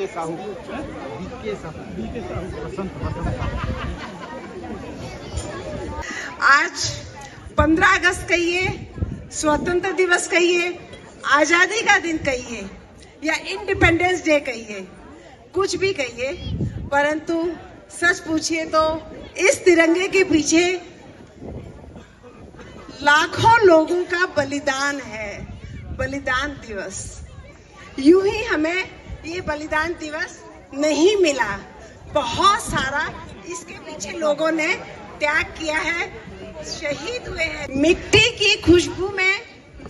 BK Sahu आज 15 अगस्त कहिए, स्वतंत्र दिवस कहिए, आजादी का दिन कहिए या इंडिपेंडेंस डे कहिए, कुछ भी कहिए, परंतु सच पूछिए तो इस तिरंगे के पीछे लाखों लोगों का बलिदान है। बलिदान दिवस, यूं ही हमें ये बलिदान दिवस नहीं मिला, बहुत सारा इसके पीछे लोगों ने त्याग किया है, शहीद हुए हैं। मिट्टी की खुशबू में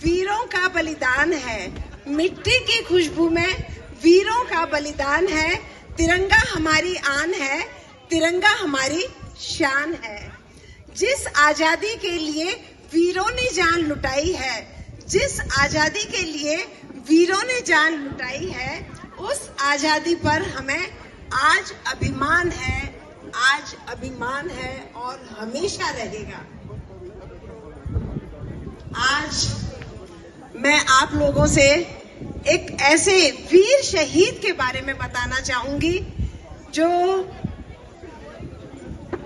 वीरों का बलिदान है, मिट्टी की खुशबू में वीरों का बलिदान है। तिरंगा हमारी आन है, तिरंगा हमारी शान है। जिस आजादी के लिए वीरों ने जान लुटाई है, जिस आजादी के लिए वीरों ने जान लुटाई है, उस आजादी पर हमें आज अभिमान है, आज अभिमान है और हमेशा रहेगा। आज मैं आप लोगों से एक ऐसे वीर शहीद के बारे में बताना चाहूंगी जो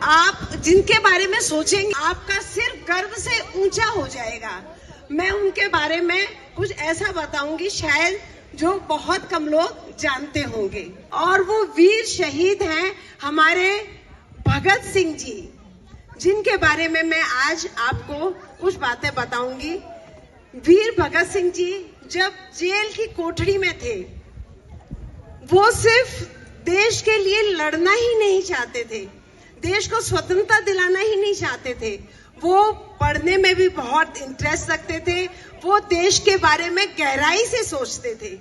आप जिनके बारे में सोचेंगे आपका सिर गर्व से ऊंचा हो जाएगा। मैं उनके बारे में कुछ ऐसा बताऊंगी शायद जो बहुत कम लोग जानते होंगे, और वो वीर शहीद हैं हमारे भगत सिंह जी, जिनके बारे में मैं आज आपको कुछ बातें बताऊंगी। वीर भगत सिंह जी जब जेल की कोठरी में थे, वो सिर्फ देश के लिए लड़ना ही नहीं चाहते थे, देश को स्वतंत्रता दिलाना ही नहीं चाहते थे, वो पढ़ने में भी बहुत इंटरेस्ट रखते थे, वो देश के बारे में गहराई से सोचते थे।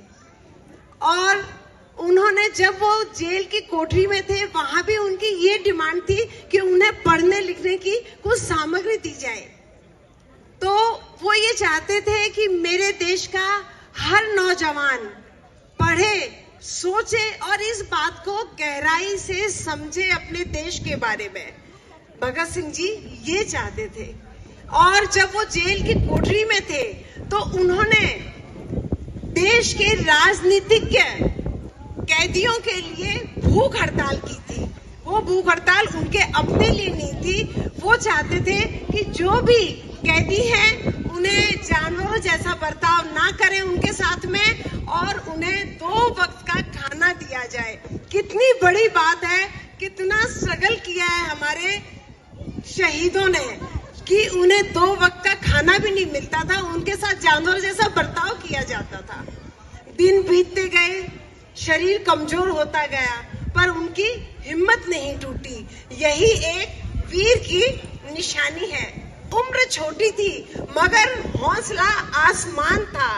और उन्होंने जब वो जेल की कोठरी में थे, वहां भी उनकी ये डिमांड थी कि उन्हें पढ़ने लिखने की कुछ सामग्री दी जाए। तो वो ये चाहते थे कि मेरे देश का हर नौजवान पढ़े, सोचे और इस बात को गहराई से समझे अपने देश के बारे में। भगत सिंह जी ये चाहते थे। और जब वो जेल की कोठरी में थे तो उन्होंने देश के राजनीतिक कैदियों के लिए भूख हड़ताल की थी। वो भूख हड़ताल उनके अपने लिए नहीं थी, वो चाहते थे कि जो भी कैदी हैं उन्हें जानवरों जैसा बर्ताव ना करें उनके साथ में, और उन्हें 2 वक्त का खाना दिया जाए। कितनी बड़ी बात है, कितना स्ट्रगल किया है हमारे शहीदों ने कि उन्हें 2 वक्त का खाना भी नहीं मिलता था, उनके साथ जानवर जैसा बर्ताव किया जाता था। दिन बीतते गए, शरीर कमजोर होता गया, पर उनकी हिम्मत नहीं टूटी। यही एक वीर की निशानी है। उम्र छोटी थी मगर हौसला आसमान था,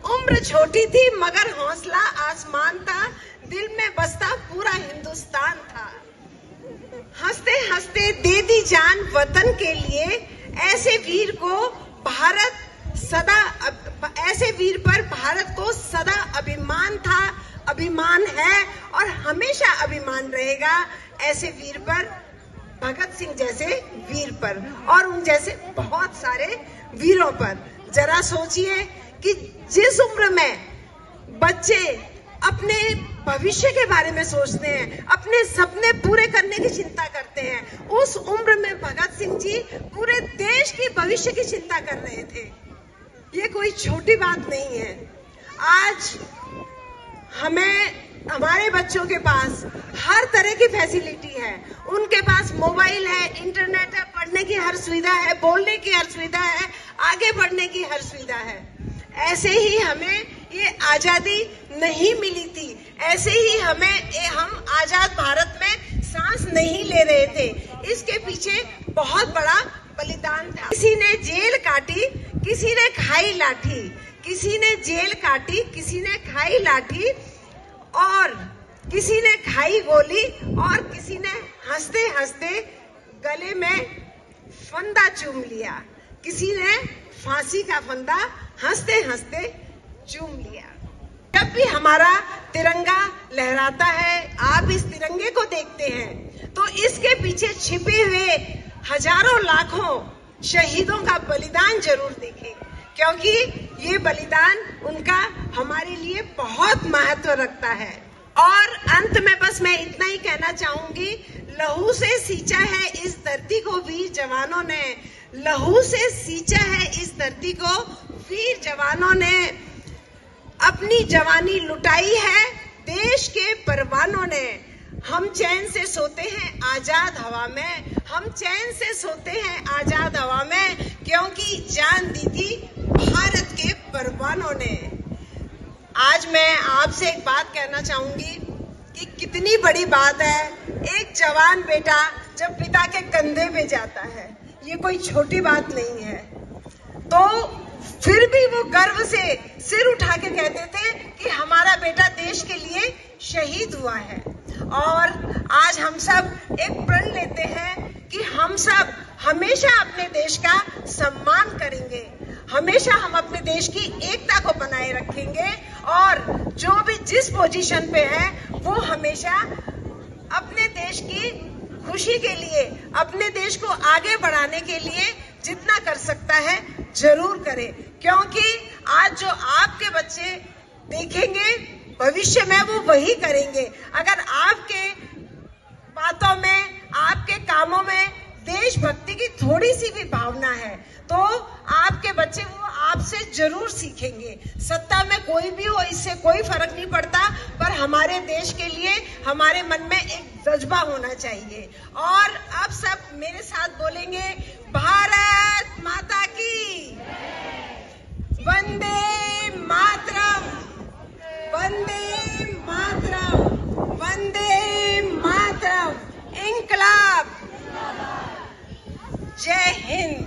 उम्र छोटी थी मगर हौसला आसमान था, दिल में बसता पूरा हिंदुस्तान था। हंसते हंसते दे दी जान वतन के लिए, ऐसे वीर को भारत सदा, ऐसे वीर पर भारत को सदा अभिमान था, अभिमान है और हमेशा अभिमान रहेगा ऐसे वीर पर, भगत सिंह जैसे वीर पर और उन जैसे बहुत सारे वीरों पर। जरा सोचिए कि जिस उम्र में बच्चे अपने भविष्य के बारे में सोचते हैं, अपने सपने पूरे करने की चिंता करते हैं, उस उम्र में भगत सिंह जी पूरे देश की भविष्य की चिंता कर रहे थे। ये कोई छोटी बात नहीं है। आज हमारे बच्चों के पास हर तरह की फैसिलिटी है, उनके पास मोबाइल है, इंटरनेट है, पढ़ने की हर सुविधा है, बोलने की हर सुविधा है, आगे बढ़ने की हर सुविधा है। ऐसे ही हमें ये आजादी नहीं मिली थी, ऐसे ही हम आजाद भारत में सांस नहीं ले रहे थे, इसके पीछे बहुत बड़ा बलिदान था। किसी ने जेल काटी, किसी ने खाई लाठी, किसी ने जेल काटी, किसी ने खाई लाठी, और किसी ने खाई गोली, और किसी ने हंसते हंसते गले में फंदा चूम लिया, किसी ने फांसी का फंदा हंसते हंसते चूम लिया। जब भी हमारा तिरंगा लहराता है, आप इस तिरंगे को देखते हैं तो इसके पीछे छिपे हुए हजारों लाखों शहीदों का बलिदान जरूर देखें, क्योंकि ये बलिदान उनका हमारे लिए बहुत महत्व रखता है। और अंत में बस मैं इतना ही कहना चाहूंगी, लहू से सींचा है इस धरती को वीर जवानों ने, लहू से सींचा है इस धरती को वीर जवानों ने, अपनी जवानी लुटाई है देश के परवानों ने। हम चैन से सोते हैं आजाद हवा में, हम चैन से सोते हैं आजाद हवा में, क्योंकि जान दी थी भारत के परवानों ने। आज मैं आपसे एक बात कहना चाहूंगी कि कितनी बड़ी बात है एक जवान बेटा जब पिता के कंधे पे जाता है, ये कोई छोटी बात नहीं है। तो फिर भी वो गर्व से सिर उठा के कहते थे कि हमारा बेटा देश के लिए शहीद हुआ है। और आज हम सब एक प्रण लेते हैं कि हम सब हमेशा अपने देश का सम्मान करेंगे, हमेशा हम अपने देश की एकता को बनाए रखेंगे, और जो भी जिस पोजीशन पे है वो हमेशा अपने देश की खुशी के लिए, अपने देश को आगे बढ़ाने के लिए जितना कर सकता है जरूर करे। क्योंकि आज जो आपके बच्चे देखेंगे भविष्य में वो वही करेंगे। अगर आपके बातों में, आपके कामों में देशभक्ति की थोड़ी सी भी भावना है तो आपके बच्चे वो आपसे जरूर सीखेंगे। सत्ता में कोई भी हो, इससे कोई फर्क नहीं पड़ता, पर हमारे देश के लिए हमारे मन में एक जज्बा होना चाहिए। और अब सब मेरे साथ बोलेंगे, भारत माता की, वंदे मातरम, वंदे मातरम, वंदे मातरम, इंकलाब, जय हिंद।